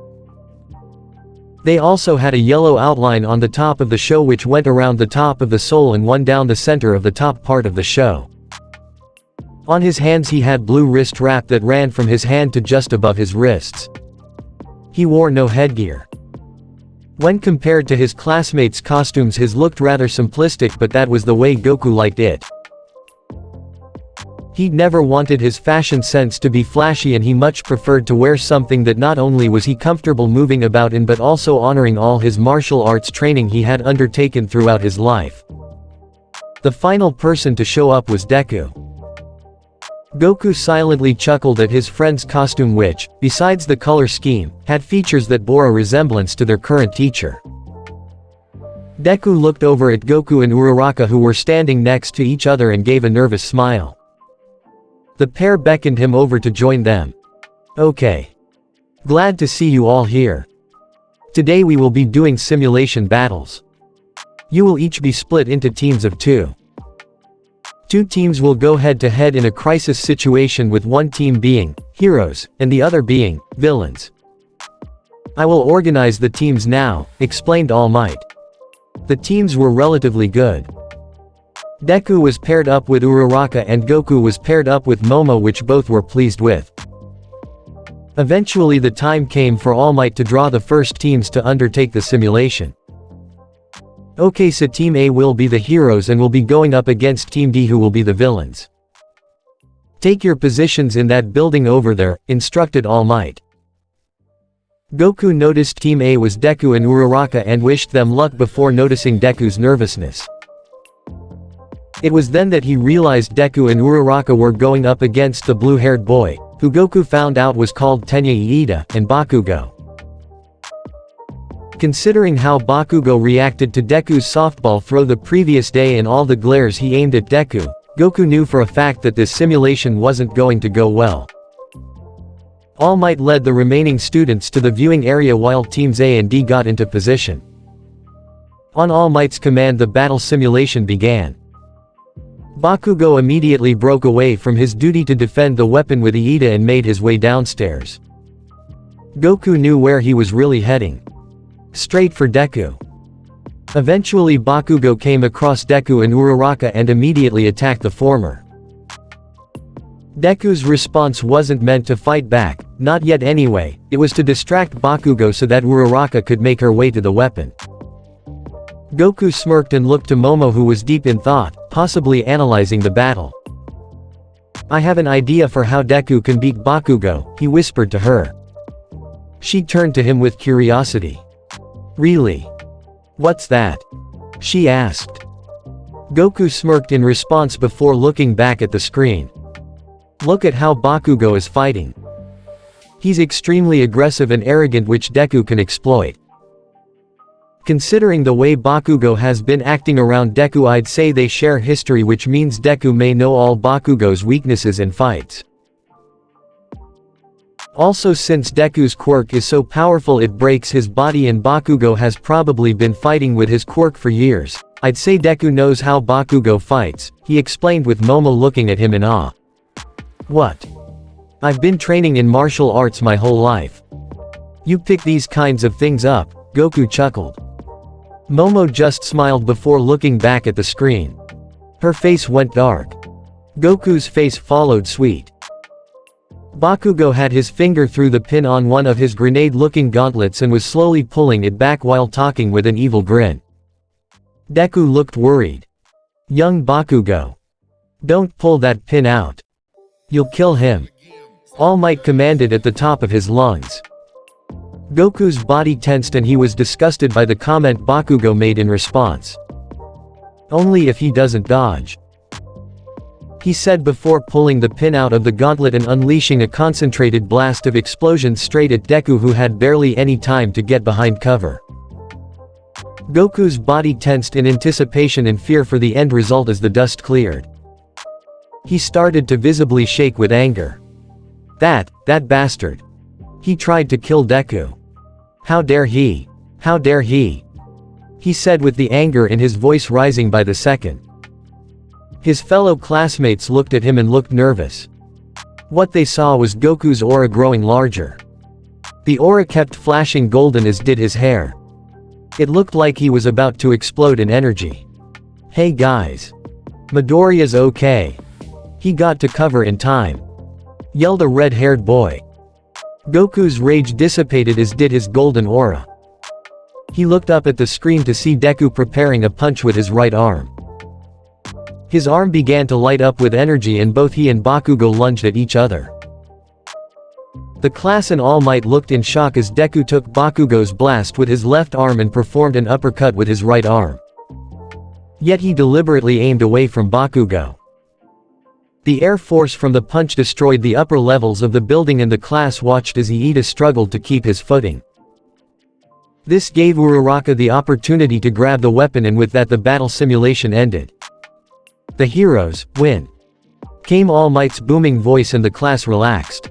They also had a yellow outline on the top of the shoe which went around the top of the sole and one down the center of the top part of the shoe. On his hands he had blue wrist wrap that ran from his hand to just above his wrists. He wore no headgear. When compared to his classmates' costumes, his looked rather simplistic, but that was the way Goku liked it. He'd never wanted his fashion sense to be flashy, and he much preferred to wear something that not only was he comfortable moving about in but also honoring all his martial arts training he had undertaken throughout his life. The final person to show up was Deku. Goku silently chuckled at his friend's costume which, besides the color scheme, had features that bore a resemblance to their current teacher. Deku looked over at Goku and Uraraka, who were standing next to each other, and gave a nervous smile. The pair beckoned him over to join them. Okay. Glad to see you all here. Today we will be doing simulation battles. You will each be split into teams of 2. 2 teams will go head-to-head in a crisis situation, with one team being heroes, and the other being villains. I will organize the teams now, explained All Might. The teams were relatively good. Deku was paired up with Uraraka and Goku was paired up with Momo, which both were pleased with. Eventually the time came for All Might to draw the first teams to undertake the simulation. Okay, so Team A will be the heroes and will be going up against Team D, who will be the villains. Take your positions in that building over there, instructed All Might. Goku noticed Team A was Deku and Uraraka and wished them luck before noticing Deku's nervousness. It was then that he realized Deku and Uraraka were going up against the blue-haired boy, who Goku found out was called Tenya Iida, and Bakugo. Considering how Bakugo reacted to Deku's softball throw the previous day and all the glares he aimed at Deku, Goku knew for a fact that this simulation wasn't going to go well. All Might led the remaining students to the viewing area while teams A and D got into position. On All Might's command, the battle simulation began. Bakugo immediately broke away from his duty to defend the weapon with Iida and made his way downstairs. Goku knew where he was really heading. Straight for Deku. Eventually Bakugo came across Deku and Uraraka and immediately attacked the former. Deku's response wasn't meant to fight back, not yet anyway, it was to distract Bakugo so that Uraraka could make her way to the weapon. Goku smirked and looked to Momo, who was deep in thought, possibly analyzing the battle. I have an idea for how Deku can beat Bakugo, he whispered to her. She turned to him with curiosity. Really? What's that? She asked. Goku smirked in response before looking back at the screen. Look at how Bakugo is fighting. He's extremely aggressive and arrogant, which Deku can exploit. Considering the way Bakugo has been acting around Deku, I'd say they share history, which means Deku may know all Bakugo's weaknesses in fights. Also, since Deku's quirk is so powerful it breaks his body and Bakugo has probably been fighting with his quirk for years, I'd say Deku knows how Bakugo fights, he explained with Momo looking at him in awe. What? I've been training in martial arts my whole life. You pick these kinds of things up, Goku chuckled. Momo just smiled before looking back at the screen. Her face went dark. Goku's face followed sweet. Bakugo had his finger through the pin on one of his grenade-looking gauntlets and was slowly pulling it back while talking with an evil grin. Deku looked worried. Young Bakugo. Don't pull that pin out. You'll kill him. All Might commanded at the top of his lungs. Goku's body tensed and he was disgusted by the comment Bakugo made in response. Only if he doesn't dodge, he said before pulling the pin out of the gauntlet and unleashing a concentrated blast of explosions straight at Deku, who had barely any time to get behind cover. Goku's body tensed in anticipation and fear for the end result as the dust cleared. He started to visibly shake with anger. That bastard. He tried to kill Deku. How dare he? How dare he? He said with the anger in his voice rising by the second. His fellow classmates looked at him and looked nervous. What they saw was Goku's aura growing larger. The aura kept flashing golden, as did his hair. It looked like he was about to explode in energy. Hey guys. Midoriya's okay. He got to cover in time, yelled a red-haired boy. Goku's rage dissipated, as did his golden aura. He looked up at the screen to see Deku preparing a punch with his right arm. His arm began to light up with energy and both he and Bakugo lunged at each other. The class and All Might looked in shock as Deku took Bakugo's blast with his left arm and performed an uppercut with his right arm. Yet he deliberately aimed away from Bakugo. The air force from the punch destroyed the upper levels of the building and the class watched as Iida struggled to keep his footing. This gave Uraraka the opportunity to grab the weapon, and with that the battle simulation ended. The heroes win, came All Might's booming voice, and the class relaxed.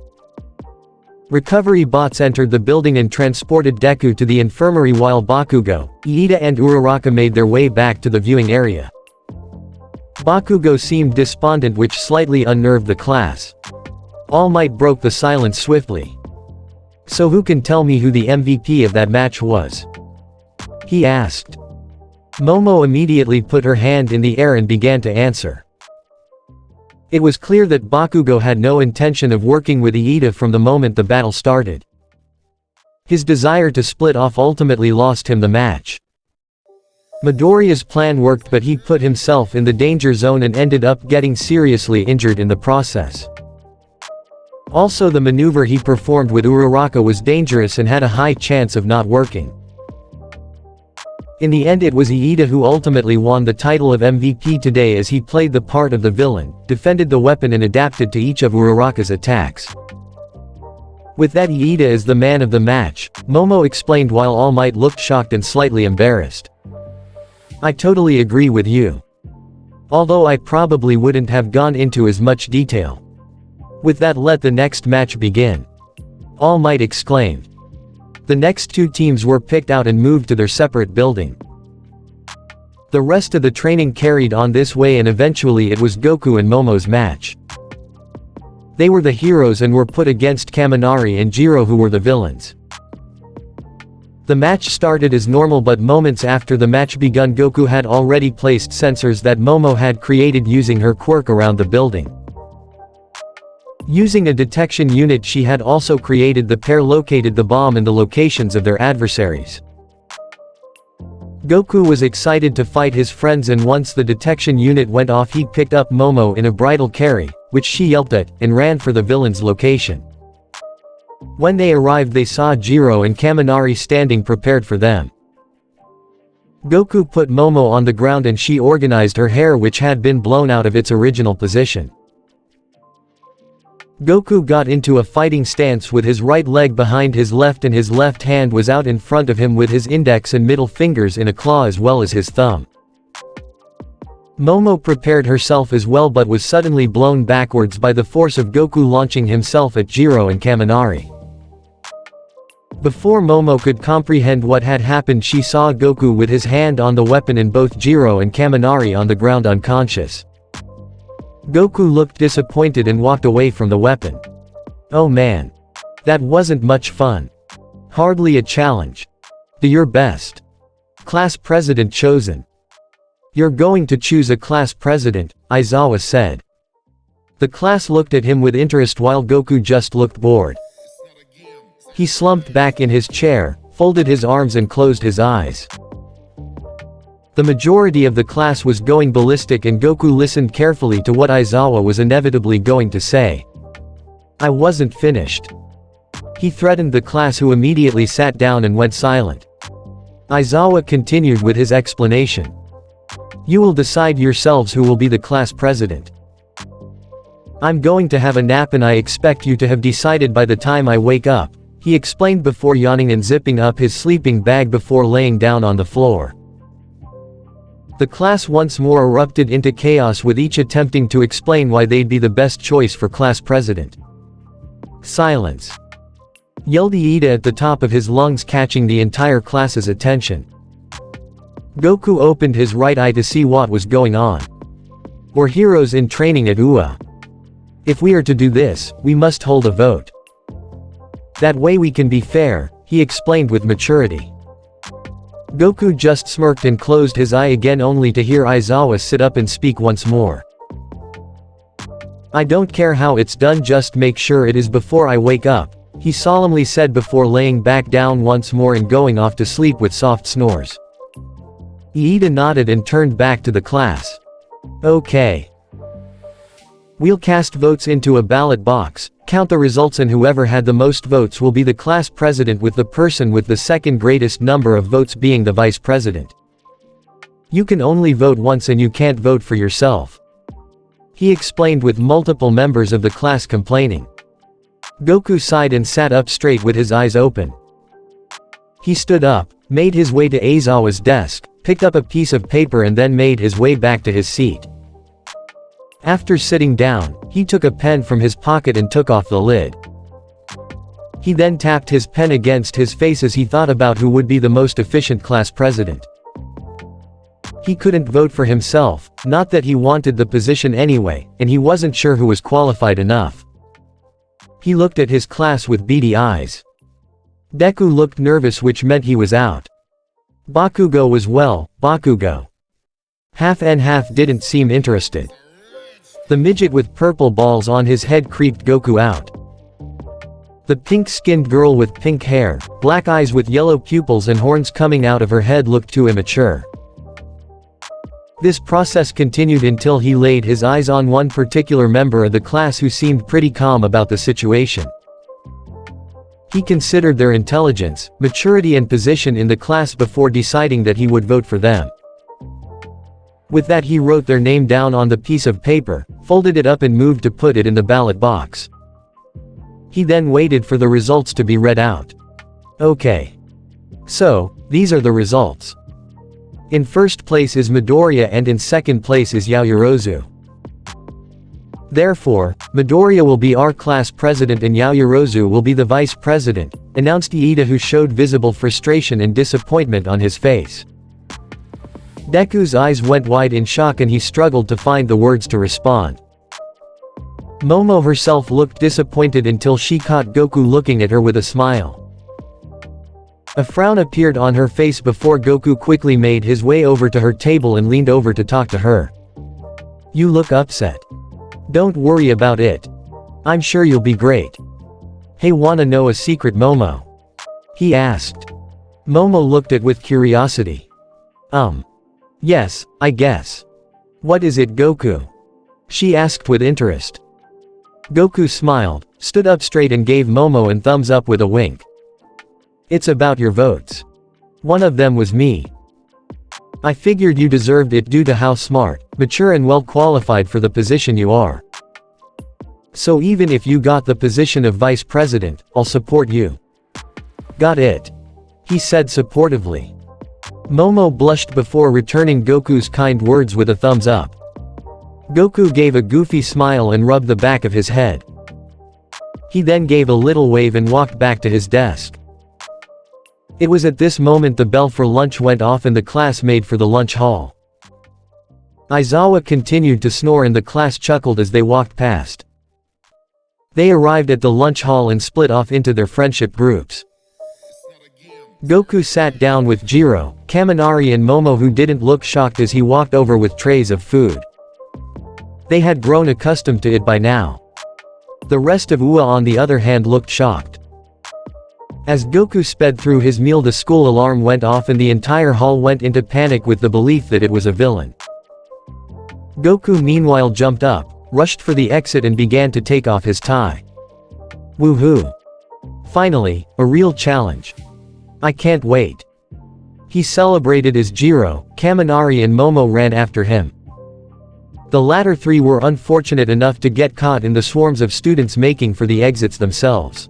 Recovery bots entered the building and transported Deku to the infirmary while Bakugo, Iida and Uraraka made their way back to the viewing area. Bakugo seemed despondent, which slightly unnerved the class. All Might broke the silence swiftly. So who can tell me who the MVP of that match was? He asked. Momo immediately put her hand in the air and began to answer. It was clear that Bakugo had no intention of working with Iida from the moment the battle started. His desire to split off ultimately lost him the match. Midoriya's plan worked, but he put himself in the danger zone and ended up getting seriously injured in the process. Also, the maneuver he performed with Uraraka was dangerous and had a high chance of not working. In the end, it was Iida who ultimately won the title of MVP today, as he played the part of the villain, defended the weapon and adapted to each of Uraraka's attacks. With that, Iida is the man of the match, Momo explained while All Might looked shocked and slightly embarrassed. I totally agree with you. Although I probably wouldn't have gone into as much detail. With that, let the next match begin. All Might exclaimed. The next two teams were picked out and moved to their separate building. The rest of the training carried on this way, and eventually it was Goku and Momo's match. They were the heroes and were put against Kaminari and Jiro, who were the villains. The match started as normal, but moments after the match begun, Goku had already placed sensors that Momo had created using her quirk around the building. Using a detection unit she had also created, the pair located the bomb and the locations of their adversaries. Goku was excited to fight his friends, and once the detection unit went off, he picked up Momo in a bridal carry, which she yelped at, and ran for the villain's location. When they arrived, they saw Jiro and Kaminari standing prepared for them. Goku put Momo on the ground and she organized her hair, which had been blown out of its original position. Goku got into a fighting stance with his right leg behind his left and his left hand was out in front of him with his index and middle fingers in a claw as well as his thumb. Momo prepared herself as well but was suddenly blown backwards by the force of Goku launching himself at Jiro and Kaminari. Before Momo could comprehend what had happened, she saw Goku with his hand on the weapon and both Jiro and Kaminari on the ground unconscious. Goku looked disappointed and walked away from the weapon. Oh man. That wasn't much fun. Hardly a challenge. Do your best. Class president chosen. You're going to choose a class president, Aizawa said. The class looked at him with interest while Goku just looked bored. He slumped back in his chair, folded his arms and closed his eyes. The majority of the class was going ballistic and Goku listened carefully to what Aizawa was inevitably going to say. I wasn't finished. He threatened the class, who immediately sat down and went silent. Aizawa continued with his explanation. You will decide yourselves who will be the class president. I'm going to have a nap and I expect you to have decided by the time I wake up, he explained before yawning and zipping up his sleeping bag before laying down on the floor. The class once more erupted into chaos with each attempting to explain why they'd be the best choice for class president. Silence! Yelled Iida at the top of his lungs, catching the entire class's attention. Goku opened his right eye to see what was going on. We're heroes in training at UA. If we are to do this, we must hold a vote. That way we can be fair, he explained with maturity. Goku just smirked and closed his eye again only to hear Aizawa sit up and speak once more. I don't care how it's done, just make sure it is before I wake up, he solemnly said before laying back down once more and going off to sleep with soft snores. Iida nodded and turned back to the class. Okay. We'll cast votes into a ballot box, count the results, and whoever had the most votes will be the class president, with the person with the second greatest number of votes being the vice president. You can only vote once and you can't vote for yourself, he explained, with multiple members of the class complaining. Goku sighed and sat up straight with his eyes open. He stood up, made his way to Aizawa's desk, picked up a piece of paper and then made his way back to his seat. After sitting down, he took a pen from his pocket and took off the lid. He then tapped his pen against his face as he thought about who would be the most efficient class president. He couldn't vote for himself, not that he wanted the position anyway, and he wasn't sure who was qualified enough. He looked at his class with beady eyes. Deku looked nervous, which meant he was out. Bakugo was Bakugo. Half and half didn't seem interested. The midget with purple balls on his head creeped Goku out. The pink-skinned girl with pink hair, black eyes with yellow pupils and horns coming out of her head looked too immature. This process continued until he laid his eyes on one particular member of the class who seemed pretty calm about the situation. He considered their intelligence, maturity and position in the class before deciding that he would vote for them. With that, he wrote their name down on the piece of paper, folded it up and moved to put it in the ballot box. He then waited for the results to be read out. Okay. So, these are the results. In first place is Midoriya and in second place is Yaoyorozu. Therefore, Midoriya will be our class president and Yaoyorozu will be the vice president, announced Iida, who showed visible frustration and disappointment on his face. Deku's eyes went wide in shock and he struggled to find the words to respond. Momo herself looked disappointed until she caught Goku looking at her with a smile. A frown appeared on her face before Goku quickly made his way over to her table and leaned over to talk to her. You look upset. Don't worry about it. I'm sure you'll be great. Hey, wanna know a secret, Momo? He asked. Momo looked at with curiosity. Yes, I guess. What is it, Goku? She asked with interest. Goku smiled, stood up straight and gave Momo a thumbs up with a wink. It's about your votes. One of them was me. I figured you deserved it due to how smart, mature and well qualified for the position you are. So even if you got the position of vice president, I'll support you. Got it? He said supportively. Momo blushed before returning Goku's kind words with a thumbs up. Goku gave a goofy smile and rubbed the back of his head. He then gave a little wave and walked back to his desk. It was at this moment the bell for lunch went off and the class made for the lunch hall. Aizawa continued to snore and the class chuckled as they walked past. They arrived at the lunch hall and split off into their friendship groups. Goku sat down with Jiro, Kaminari and Momo, who didn't look shocked as he walked over with trays of food. They had grown accustomed to it by now. The rest of UA on the other hand looked shocked. As Goku sped through his meal, the school alarm went off and the entire hall went into panic with the belief that it was a villain. Goku meanwhile jumped up, rushed for the exit and began to take off his tie. Woohoo! Finally, a real challenge. I can't wait. He celebrated as Jiro, Kaminari and Momo ran after him. The latter three were unfortunate enough to get caught in the swarms of students making for the exits themselves.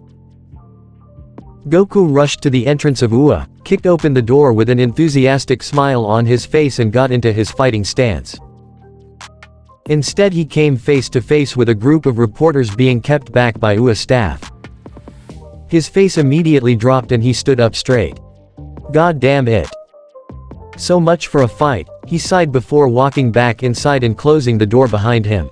Goku rushed to the entrance of UA, kicked open the door with an enthusiastic smile on his face and got into his fighting stance. Instead he came face to face with a group of reporters being kept back by UA staff. His face immediately dropped and he stood up straight. God damn it. So much for a fight, he sighed before walking back inside and closing the door behind him.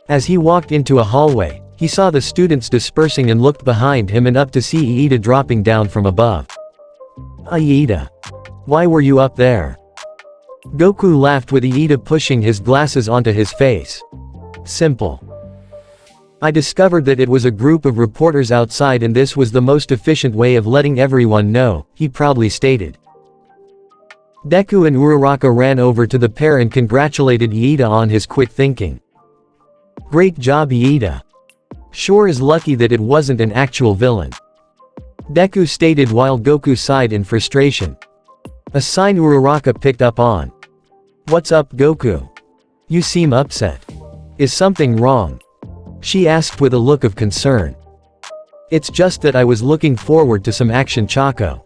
As he walked into a hallway, he saw the students dispersing and looked behind him and up to see Iida dropping down from above. Iida. Why were you up there? Goku laughed with Iida pushing his glasses onto his face. Simple. I discovered that it was a group of reporters outside and this was the most efficient way of letting everyone know, he proudly stated. Deku and Uraraka ran over to the pair and congratulated Iida on his quick thinking. Great job Iida. Sure is lucky that it wasn't an actual villain. Deku stated while Goku sighed in frustration. A sign Uraraka picked up on. What's up Goku? You seem upset. Is something wrong? She asked with a look of concern. It's just that I was looking forward to some action Chaco.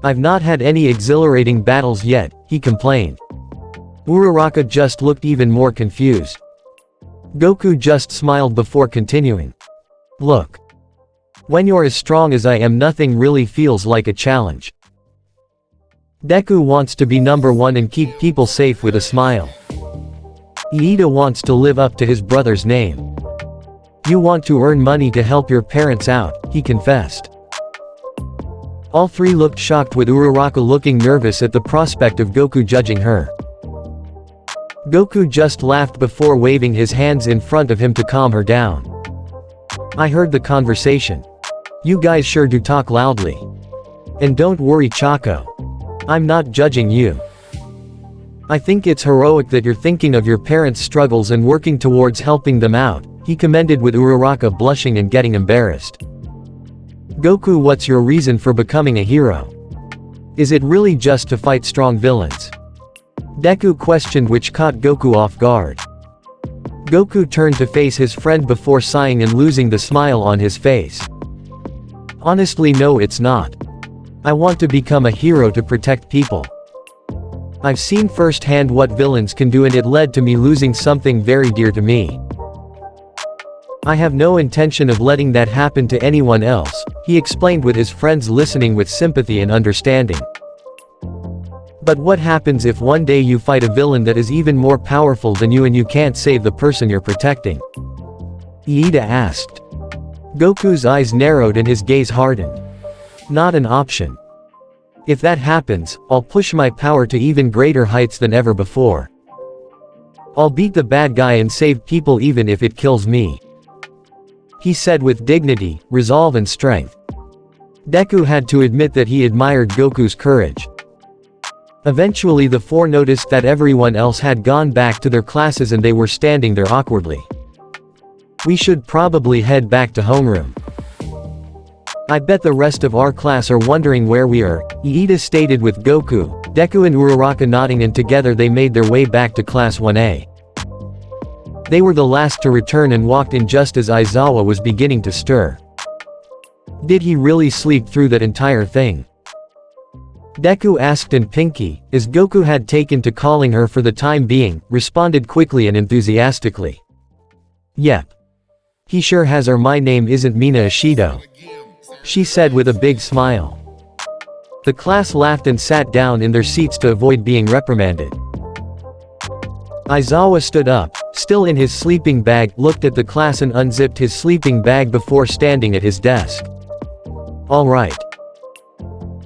I've not had any exhilarating battles yet, he complained. Uraraka just looked even more confused. Goku just smiled before continuing. Look. When you're as strong as I am, nothing really feels like a challenge. Deku wants to be number one and keep people safe with a smile. Iida wants to live up to his brother's name. You want to earn money to help your parents out, he confessed. All three looked shocked with Uraraka looking nervous at the prospect of Goku judging her. Goku just laughed before waving his hands in front of him to calm her down. I heard the conversation. You guys sure do talk loudly. And don't worry Chaco. I'm not judging you. I think it's heroic that you're thinking of your parents' struggles and working towards helping them out, he commended with Uraraka blushing and getting embarrassed. Goku, what's your reason for becoming a hero? Is it really just to fight strong villains? Deku questioned, which caught Goku off guard. Goku turned to face his friend before sighing and losing the smile on his face. Honestly no, it's not. I want to become a hero to protect people. I've seen firsthand what villains can do and it led to me losing something very dear to me. I have no intention of letting that happen to anyone else, he explained with his friends listening with sympathy and understanding. But what happens if one day you fight a villain that is even more powerful than you and you can't save the person you're protecting? Iida asked. Goku's eyes narrowed and his gaze hardened. Not an option. If that happens, I'll push my power to even greater heights than ever before. I'll beat the bad guy and save people even if it kills me. He said with dignity, resolve and strength. Deku had to admit that he admired Goku's courage. Eventually the four noticed that everyone else had gone back to their classes and they were standing there awkwardly. We should probably head back to homeroom. I bet the rest of our class are wondering where we are, Iida stated with Goku, Deku and Uraraka nodding, and together they made their way back to class 1A. They were the last to return and walked in just as Aizawa was beginning to stir. Did he really sleep through that entire thing? Deku asked, and Pinky, as Goku had taken to calling her for the time being, responded quickly and enthusiastically. Yep. He sure has her. My name isn't Mina Ishido, she said with a big smile. The class laughed and sat down in their seats to avoid being reprimanded. Aizawa stood up, still in his sleeping bag, looked at the class and unzipped his sleeping bag before standing at his desk. All right.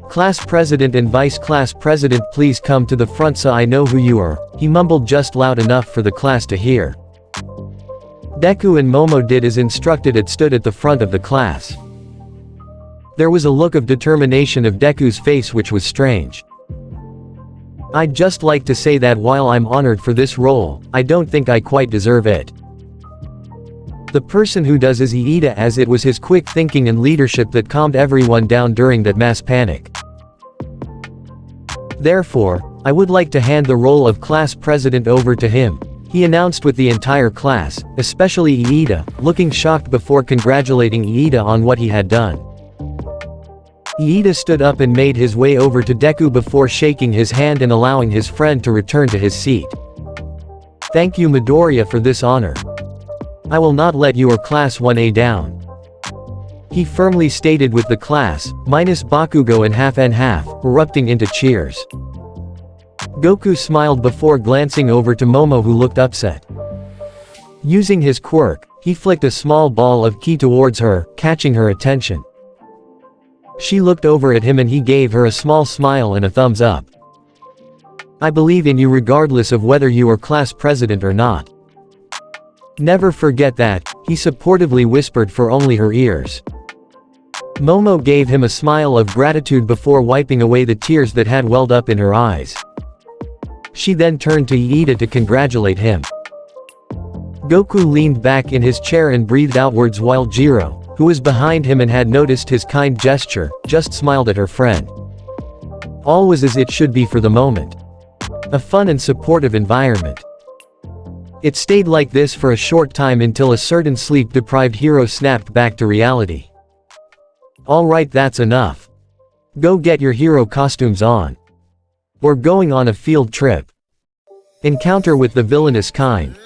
Class president and vice class president, please come to the front so I know who you are, he mumbled just loud enough for the class to hear. Deku and Momo did as instructed and stood at the front of the class. There was a look of determination of Deku's face which was strange. I'd just like to say that while I'm honored for this role, I don't think I quite deserve it. The person who does is Iida, as it was his quick thinking and leadership that calmed everyone down during that mass panic. Therefore, I would like to hand the role of class president over to him, he announced with the entire class, especially Iida, looking shocked before congratulating Iida on what he had done. Iida stood up and made his way over to Deku before shaking his hand and allowing his friend to return to his seat. Thank you Midoriya for this honor. I will not let your class 1A down, he firmly stated, with the class, minus Bakugo and half, erupting into cheers. Goku smiled before glancing over to Momo, who looked upset. Using his quirk, he flicked a small ball of ki towards her, catching her attention. She looked over at him and he gave her a small smile and a thumbs up. I believe in you regardless of whether you are class president or not. Never forget that, he supportively whispered for only her ears. Momo gave him a smile of gratitude before wiping away the tears that had welled up in her eyes. She then turned to Iida to congratulate him. Goku leaned back in his chair and breathed outwards while Jiro, who was behind him and had noticed his kind gesture, just smiled at her friend. All was as it should be for the moment. A fun and supportive environment. It stayed like this for a short time until a certain sleep-deprived hero snapped back to reality. Alright, that's enough. Go get your hero costumes on. We're going on a field trip. Encounter with the villainous kind.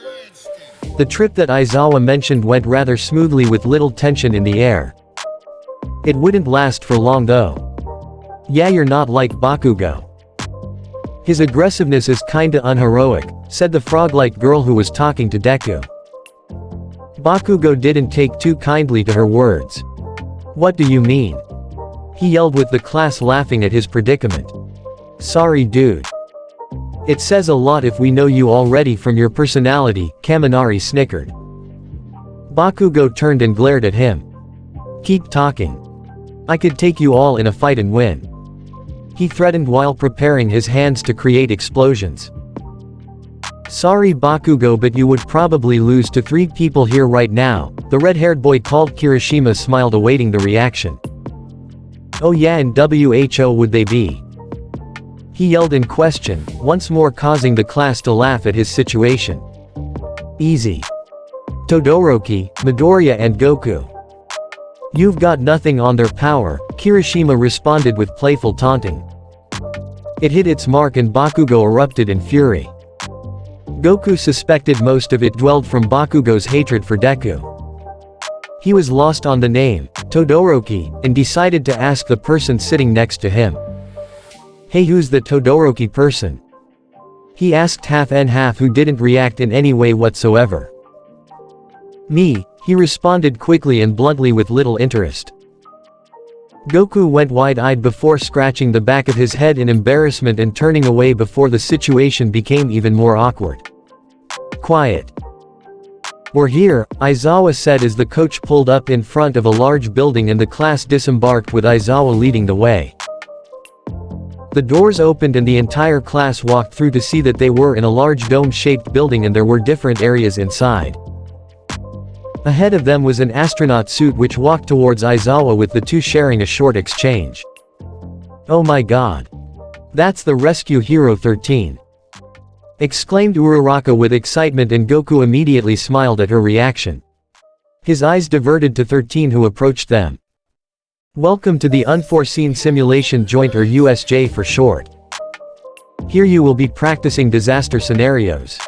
The trip that Aizawa mentioned went rather smoothly with little tension in the air. It wouldn't last for long though. Yeah, you're not like Bakugo. His aggressiveness is kinda unheroic, said the frog-like girl who was talking to Deku. Bakugo didn't take too kindly to her words. What do you mean? He yelled, with the class laughing at his predicament. Sorry dude. It says a lot if we know you already from your personality, Kaminari snickered. Bakugo turned and glared at him. Keep talking. I could take you all in a fight and win, he threatened while preparing his hands to create explosions. Sorry Bakugo, but you would probably lose to 3 people here right now, the red-haired boy called Kirishima smiled, awaiting the reaction. Oh yeah, and WHO would they be? He yelled in question, once more causing the class to laugh at his situation. Easy. Todoroki, Midoriya and Goku. You've got nothing on their power, Kirishima responded with playful taunting. It hit its mark and Bakugo erupted in fury. Goku suspected most of it dwelled from Bakugo's hatred for Deku. He was lost on the name, Todoroki, and decided to ask the person sitting next to him. Hey, who's the Todoroki person? He asked half, who didn't react in any way whatsoever. Me, he responded quickly and bluntly with little interest. Goku went wide-eyed before scratching the back of his head in embarrassment and turning away before the situation became even more awkward. Quiet. We're here, Aizawa said as the coach pulled up in front of a large building and the class disembarked with Aizawa leading the way. The doors opened and the entire class walked through to see that they were in a large dome-shaped building and there were different areas inside. Ahead of them was an astronaut suit which walked towards Aizawa, with the two sharing a short exchange. Oh my god. That's the Rescue Hero 13. exclaimed Uraraka with excitement, and Goku immediately smiled at her reaction. His eyes diverted to 13, who approached them. Welcome to the Unforeseen Simulation Joint, or USJ for short. Here you will be practicing disaster scenarios.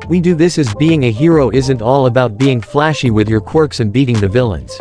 We do this as being a hero isn't all about being flashy with your quirks and beating the villains.